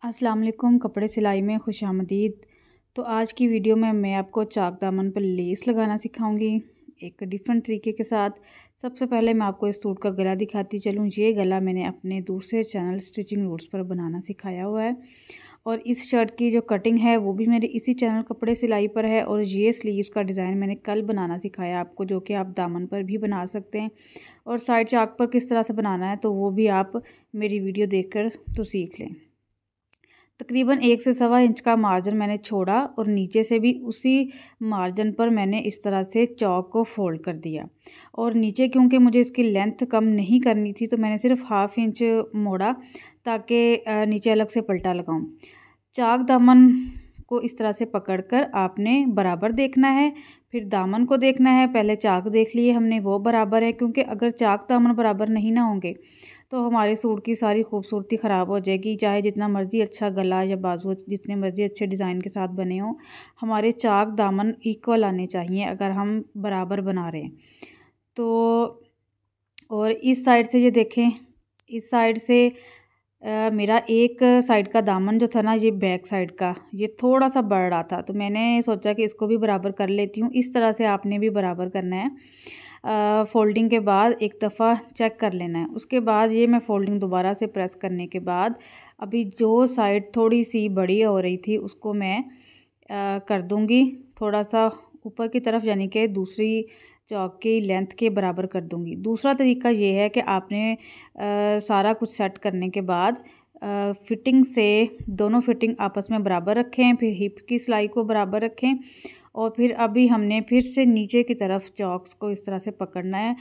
अस्सलाम वालेकुम। कपड़े सिलाई में खुशामदीद। तो आज की वीडियो में मैं आपको चाक दामन पर लेस लगाना सिखाऊंगी एक डिफरेंट तरीके के साथ। सबसे पहले मैं आपको इस सूट का गला दिखाती चलूँ। ये गला मैंने अपने दूसरे चैनल स्टिचिंग रूट्स पर बनाना सिखाया हुआ है और इस शर्ट की जो कटिंग है वो भी मेरे इसी चैनल कपड़े सिलाई पर है। और ये स्लीव्स का डिज़ाइन मैंने कल बनाना सिखाया आपको, जो कि आप दामन पर भी बना सकते हैं। और साइड चाक पर किस तरह से बनाना है तो वो भी आप मेरी वीडियो देखकर तो सीख लें। तकरीबन 1 से सवा इंच का मार्जिन मैंने छोड़ा और नीचे से भी उसी मार्जिन पर मैंने इस तरह से चौक को फोल्ड कर दिया। और नीचे क्योंकि मुझे इसकी लेंथ कम नहीं करनी थी तो मैंने सिर्फ 1/2 इंच मोड़ा ताकि नीचे अलग से पलटा लगाऊं। चाक दामन को इस तरह से पकड़कर आपने बराबर देखना है, फिर दामन को देखना है। पहले चाक देख लिए हमने, वो बराबर है, क्योंकि अगर चाक दामन बराबर नहीं ना होंगे तो हमारे सूट की सारी खूबसूरती ख़राब हो जाएगी। चाहे जितना मर्ज़ी अच्छा गला या बाजू जितने मर्ज़ी अच्छे डिज़ाइन के साथ बने हों, हमारे चाक दामन इक्वल आने चाहिए अगर हम बराबर बना रहे हैं तो। और इस साइड से ये देखें, इस साइड से मेरा एक साइड का दामन जो था ना, ये बैक साइड का ये थोड़ा सा बढ़ रहा था तो मैंने सोचा कि इसको भी बराबर कर लेती हूँ। इस तरह से आपने भी बराबर करना है। फ़ोल्डिंग के बाद एक दफ़ा चेक कर लेना है। उसके बाद ये मैं फ़ोल्डिंग दोबारा से प्रेस करने के बाद अभी जो साइड थोड़ी सी बड़ी हो रही थी उसको मैं कर दूँगी थोड़ा सा ऊपर की तरफ, यानी कि दूसरी चौक की लेंथ के बराबर कर दूँगी। दूसरा तरीका ये है कि आपने सारा कुछ सेट करने के बाद फिटिंग से दोनों फिटिंग आपस में बराबर रखें, फिर हिप की सिलाई को बराबर रखें और फिर अभी हमने फिर से नीचे की तरफ चौक्स को इस तरह से पकड़ना है।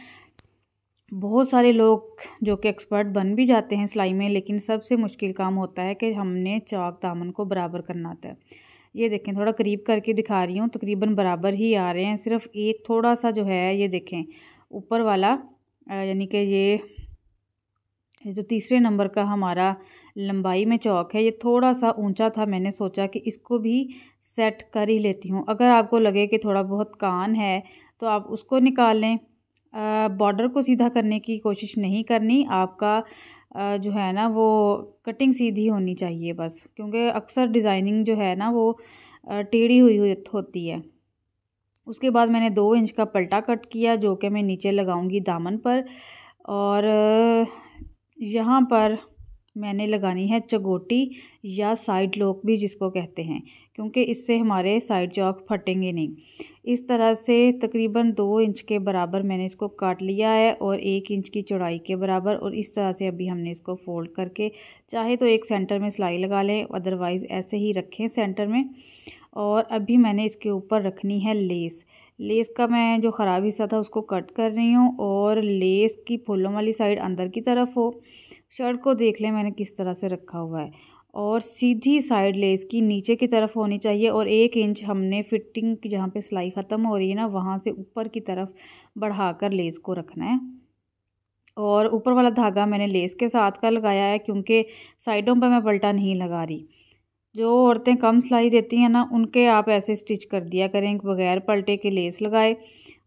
बहुत सारे लोग जो कि एक्सपर्ट बन भी जाते हैं सिलाई में, लेकिन सबसे मुश्किल काम होता है कि हमने चौक दामन को बराबर करना होता है। ये देखें, थोड़ा करीब करके दिखा रही हूँ, तकरीबन बराबर ही आ रहे हैं। सिर्फ एक थोड़ा सा जो है ये देखें ऊपर वाला, यानी कि ये जो तीसरे नंबर का हमारा लंबाई में चौक है ये थोड़ा सा ऊंचा था। मैंने सोचा कि इसको भी सेट कर ही लेती हूँ। अगर आपको लगे कि थोड़ा बहुत कान है तो आप उसको निकाल लें। बॉर्डर को सीधा करने की कोशिश नहीं करनी, आपका जो है ना वो कटिंग सीधी होनी चाहिए बस, क्योंकि अक्सर डिज़ाइनिंग जो है ना वो टेढ़ी हुई होती है। उसके बाद मैंने 2 इंच का पलटा कट किया जो कि मैं नीचे लगाऊंगी दामन पर। और यहाँ पर मैंने लगानी है चगोटी या साइड लॉक भी जिसको कहते हैं, क्योंकि इससे हमारे साइड चौक फटेंगे नहीं। इस तरह से तकरीबन 2 इंच के बराबर मैंने इसको काट लिया है और 1 इंच की चौड़ाई के बराबर। और इस तरह से अभी हमने इसको फोल्ड करके, चाहे तो एक सेंटर में सिलाई लगा लें, अदरवाइज़ ऐसे ही रखें सेंटर में। और अभी मैंने इसके ऊपर रखनी है लेस। लेस का मैं जो ख़राब हिस्सा था उसको कट कर रही हूँ और लेस की फूलों वाली साइड अंदर की तरफ हो। शर्ट को देख लें मैंने किस तरह से रखा हुआ है और सीधी साइड लेस की नीचे की तरफ होनी चाहिए। और 1 इंच हमने फिटिंग की जहाँ पे सिलाई ख़त्म हो रही है ना, वहाँ से ऊपर की तरफ बढ़ाकर लेस को रखना है। और ऊपर वाला धागा मैंने लेस के साथ का लगाया है, क्योंकि साइडों पर मैं पलटा नहीं लगा रही। जो औरतें कम सिलाई देती हैं ना, उनके आप ऐसे स्टिच कर दिया करें बगैर पलटे के लेस लगाए।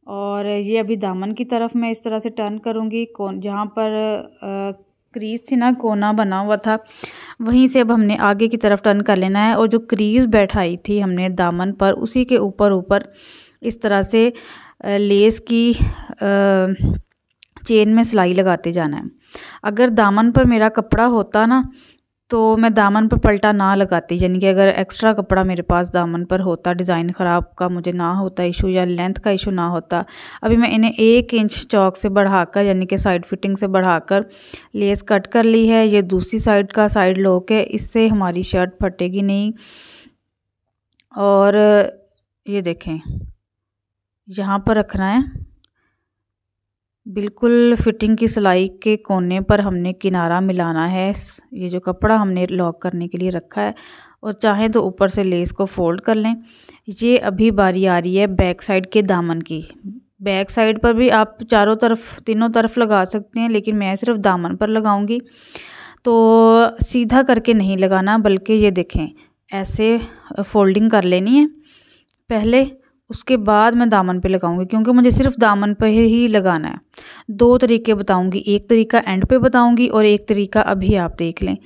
और ये अभी दामन की तरफ मैं इस तरह से टर्न करूँगी। जहाँ पर क्रीज थी ना, कोना बना हुआ था, वहीं से अब हमने आगे की तरफ टर्न कर लेना है। और जो क्रीज बैठाई थी हमने दामन पर, उसी के ऊपर ऊपर इस तरह से लेस की चेन में सिलाई लगाते जाना है। अगर दामन पर मेरा कपड़ा होता ना तो मैं दामन पर पलटा ना लगाती, यानी कि अगर एक्स्ट्रा कपड़ा मेरे पास दामन पर होता, डिज़ाइन ख़राब का मुझे ना होता इशू या लेंथ का इशू ना होता। अभी मैं इन्हें 1 इंच चौक से बढ़ाकर, यानी कि साइड फिटिंग से बढ़ाकर लेस कट कर ली है। ये दूसरी साइड का साइड लॉक है, इससे हमारी शर्ट फटेगी नहीं। और ये देखें, यहाँ पर रखना है बिल्कुल फिटिंग की सिलाई के कोने पर हमने किनारा मिलाना है। ये जो कपड़ा हमने लॉक करने के लिए रखा है, और चाहें तो ऊपर से लेस को फोल्ड कर लें। ये अभी बारी आ रही है बैक साइड के दामन की। बैक साइड पर भी आप चारों तरफ, तीनों तरफ लगा सकते हैं, लेकिन मैं सिर्फ दामन पर लगाऊंगी। तो सीधा करके नहीं लगाना, बल्कि ये देखें ऐसे फोल्डिंग कर लेनी है पहले, उसके बाद मैं दामन पे लगाऊंगी, क्योंकि मुझे सिर्फ दामन पे ही लगाना है। 2 तरीके बताऊंगी, एक तरीका एंड पे बताऊंगी और एक तरीका अभी आप देख लें।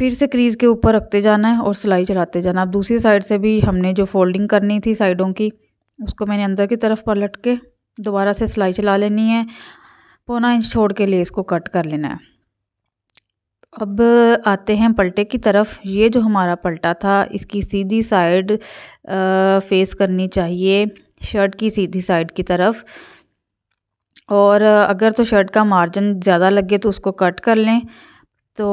फिर से क्रीज़ के ऊपर रखते जाना है और सिलाई चलाते जाना। अब दूसरी साइड से भी हमने जो फोल्डिंग करनी थी साइडों की, उसको मैंने अंदर की तरफ पलट के दोबारा से सिलाई चला लेनी है। 1.25 इंच छोड़ के लेस को कट कर लेना है। अब आते हैं पलटे की तरफ। ये जो हमारा पलटा था, इसकी सीधी साइड फेस करनी चाहिए शर्ट की सीधी साइड की तरफ। और अगर तो शर्ट का मार्जिन ज़्यादा लगे तो उसको कट कर लें। तो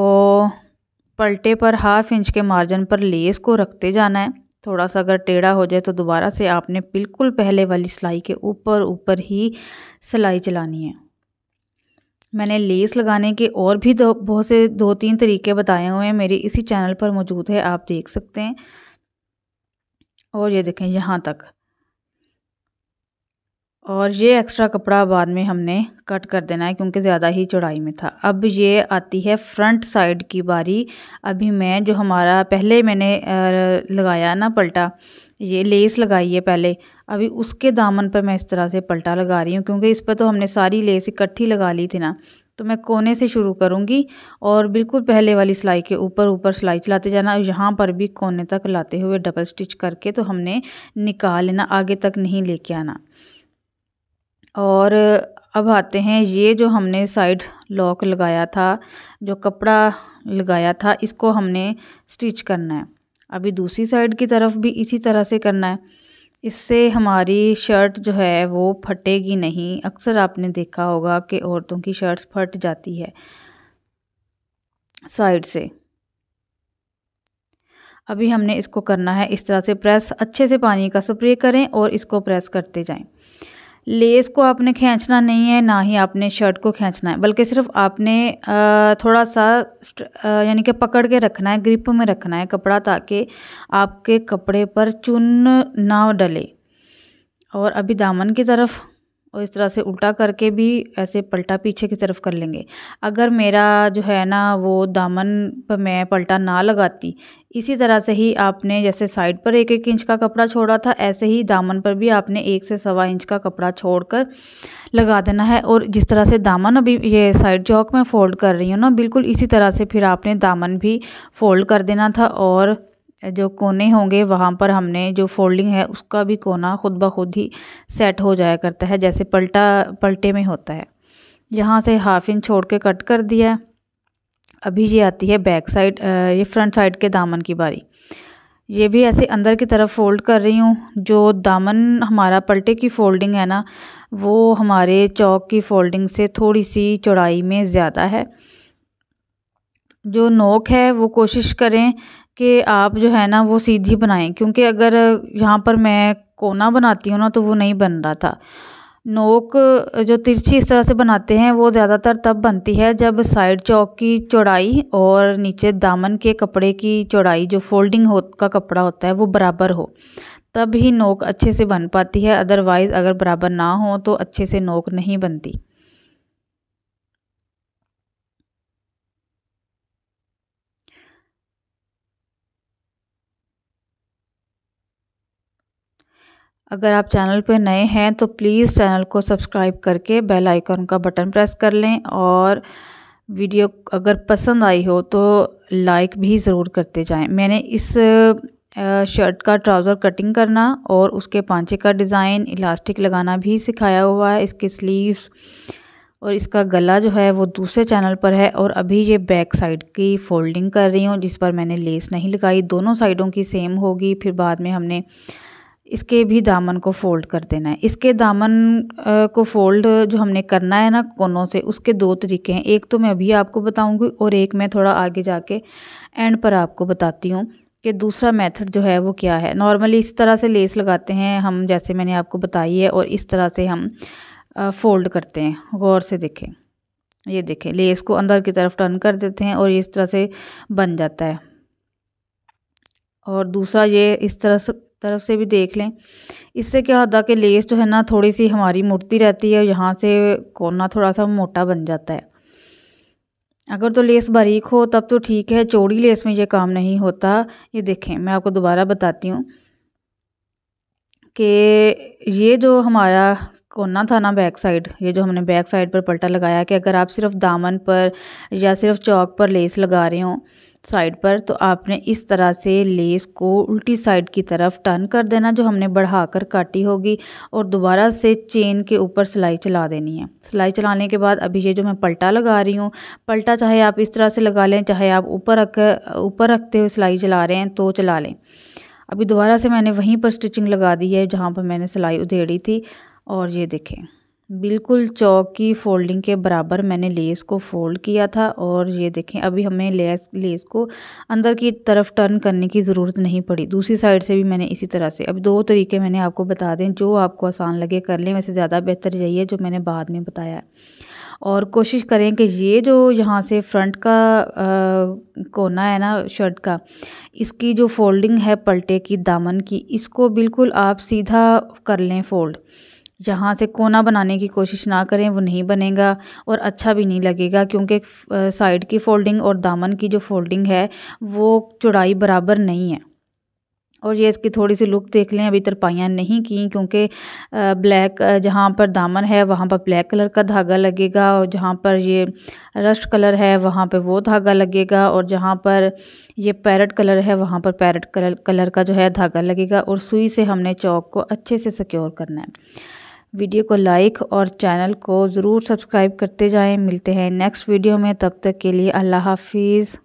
पलटे पर 1/2 इंच के मार्जिन पर लेस को रखते जाना है। थोड़ा सा अगर टेढ़ा हो जाए तो दोबारा से आपने बिल्कुल पहले वाली सिलाई के ऊपर ऊपर ही सिलाई चलानी है। मैंने लेस लगाने के और भी बहुत से 2-3 तरीके बताए हुए हैं, मेरे इसी चैनल पर मौजूद है, आप देख सकते हैं। और ये देखें यहाँ तक। और ये एक्स्ट्रा कपड़ा बाद में हमने कट कर देना है क्योंकि ज़्यादा ही चौड़ाई में था। अब ये आती है फ्रंट साइड की बारी। अभी मैं जो हमारा पहले मैंने लगाया ना पलटा, ये लेस लगाई है पहले, अभी उसके दामन पर मैं इस तरह से पलटा लगा रही हूँ क्योंकि इस पर तो हमने सारी लेस इकट्ठी लगा ली थी ना। तो मैं कोने से शुरू करूँगी और बिल्कुल पहले वाली सिलाई के ऊपर ऊपर सिलाई चलाते जाना। यहाँ पर भी कोने तक लाते हुए डबल स्टिच करके तो हमने निकाल लेना, आगे तक नहीं लेके आना। और अब आते हैं, ये जो हमने साइड लॉक लगाया था, जो कपड़ा लगाया था, इसको हमने स्टिच करना है। अभी दूसरी साइड की तरफ भी इसी तरह से करना है। इससे हमारी शर्ट जो है वो फटेगी नहीं। अक्सर आपने देखा होगा कि औरतों की शर्ट्स फट जाती है साइड से। अभी हमने इसको करना है इस तरह से प्रेस, अच्छे से पानी का स्प्रे करें और इसको प्रेस करते जाएं। लेस को आपने खींचना नहीं है, ना ही आपने शर्ट को खींचना है, बल्कि सिर्फ आपने थोड़ा सा यानी कि पकड़ के रखना है, ग्रिप में रखना है कपड़ा, ताकि आपके कपड़े पर चुन ना डले। और अभी दामन की तरफ और इस तरह से उल्टा करके भी ऐसे पलटा पीछे की तरफ कर लेंगे। अगर मेरा जो है ना वो दामन पर मैं पलटा ना लगाती, इसी तरह से ही आपने जैसे साइड पर 1-1 इंच का कपड़ा छोड़ा था, ऐसे ही दामन पर भी आपने 1 से 1.25 इंच का कपड़ा छोड़कर लगा देना है। और जिस तरह से दामन अभी ये साइड चौक में फ़ोल्ड कर रही हूँ ना, बिल्कुल इसी तरह से फिर आपने दामन भी फ़ोल्ड कर देना था। और जो कोने होंगे वहाँ पर हमने जो फोल्डिंग है उसका भी कोना खुद ब खुद ही सेट हो जाया करता है, जैसे पलटे में होता है। यहाँ से 1/2 इंच छोड़ के कट कर दिया। अभी ये आती है बैक साइड, ये फ्रंट साइड के दामन की बारी। ये भी ऐसे अंदर की तरफ फोल्ड कर रही हूँ। जो दामन हमारा पलटे की फोल्डिंग है ना, वो हमारे चौक की फोल्डिंग से थोड़ी सी चौड़ाई में ज़्यादा है। जो नोक है वो कोशिश करें कि आप जो है ना वो सीधी बनाएं, क्योंकि अगर यहाँ पर मैं कोना बनाती हूँ ना तो वो नहीं बन रहा था। नोक जो तिरछी इस तरह से बनाते हैं वो ज़्यादातर तब बनती है जब साइड चौक की चौड़ाई और नीचे दामन के कपड़े की चौड़ाई, जो फोल्डिंग का कपड़ा होता है, वो बराबर हो, तब ही नोक अच्छे से बन पाती है। अदरवाइज़ अगर बराबर ना हो तो अच्छे से नोक नहीं बनती। अगर आप चैनल पर नए हैं तो प्लीज़ चैनल को सब्सक्राइब करके बेल आइकन का बटन प्रेस कर लें। और वीडियो अगर पसंद आई हो तो लाइक भी ज़रूर करते जाएं। मैंने इस शर्ट का ट्राउज़र कटिंग करना और उसके पांचे का डिज़ाइन, इलास्टिक लगाना भी सिखाया हुआ है। इसके स्लीव्स और इसका गला जो है वो दूसरे चैनल पर है। और अभी ये बैक साइड की फ़ोल्डिंग कर रही हूँ जिस पर मैंने लेस नहीं लगाई। दोनों साइडों की सेम होगी। फिर बाद में हमने इसके भी दामन को फ़ोल्ड कर देना है। इसके दामन को फ़ोल्ड जो हमने करना है ना कोनों से, उसके 2 तरीके हैं। एक तो मैं अभी आपको बताऊंगी और एक मैं थोड़ा आगे जाके एंड पर आपको बताती हूँ कि दूसरा मेथड जो है वो क्या है। नॉर्मली इस तरह से लेस लगाते हैं हम, जैसे मैंने आपको बताई है, और इस तरह से हम फ़ोल्ड करते हैं। गौर से देखें, ये देखें, लेस को अंदर की तरफ टर्न कर देते हैं और इस तरह से बन जाता है। और दूसरा ये इस तरफ से भी देख लें। इससे क्या होता है कि लेस जो है ना थोड़ी सी हमारी मुड़ती रहती है, यहाँ से कोना थोड़ा सा मोटा बन जाता है। अगर तो लेस बारीक हो तब तो ठीक है, चौड़ी लेस में ये काम नहीं होता। ये देखें, मैं आपको दोबारा बताती हूँ कि ये जो हमारा कोना था ना बैक साइड, ये जो हमने बैक साइड पर पलटा लगाया, कि अगर आप सिर्फ दामन पर या सिर्फ चौक पर लेस लगा रहे हो साइड पर, तो आपने इस तरह से लेस को उल्टी साइड की तरफ टर्न कर देना जो हमने बढ़ाकर काटी होगी, और दोबारा से चेन के ऊपर सिलाई चला देनी है। सिलाई चलाने के बाद अभी ये जो मैं पलटा लगा रही हूँ, पलटा चाहे आप इस तरह से लगा लें, चाहे आप ऊपर रखते हुए सिलाई चला रहे हैं तो चला लें। अभी दोबारा से मैंने वहीं पर स्टिचिंग लगा दी है जहाँ पर मैंने सिलाई उधेड़ी थी, और ये देखें बिल्कुल चौक की फोल्डिंग के बराबर मैंने लेस को फोल्ड किया था। और ये देखें अभी हमें लेस को अंदर की तरफ टर्न करने की ज़रूरत नहीं पड़ी। दूसरी साइड से भी मैंने इसी तरह से, अब 2 तरीके मैंने आपको बता दें, जो आपको आसान लगे कर लें, वैसे ज़्यादा बेहतर यही है जो मैंने बाद में बताया है। और कोशिश करें कि ये जो यहाँ से फ्रंट का कोना है ना शर्ट का, इसकी जो फोल्डिंग है पल्टे की दामन की, इसको बिल्कुल आप सीधा कर लें फोल्ड। यहाँ से कोना बनाने की कोशिश ना करें, वो नहीं बनेगा और अच्छा भी नहीं लगेगा, क्योंकि साइड की फ़ोल्डिंग और दामन की जो फोल्डिंग है वो चौड़ाई बराबर नहीं है। और ये इसकी थोड़ी सी लुक देख लें, अभी तरपाइयाँ नहीं की, क्योंकि ब्लैक जहाँ पर दामन है वहाँ पर ब्लैक कलर का धागा लगेगा, और जहाँ पर ये रस्ट कलर है वहाँ पे वो धागा लगेगा, और जहाँ पर ये पैरेट कलर है वहाँ पर पैरेट कलर का जो है धागा लगेगा। और सुई से हमने चौक को अच्छे से सिक्योर करना है। वीडियो को लाइक और चैनल को ज़रूर सब्सक्राइब करते जाएं। मिलते हैं नेक्स्ट वीडियो में, तब तक के लिए अल्लाह हाफिज़।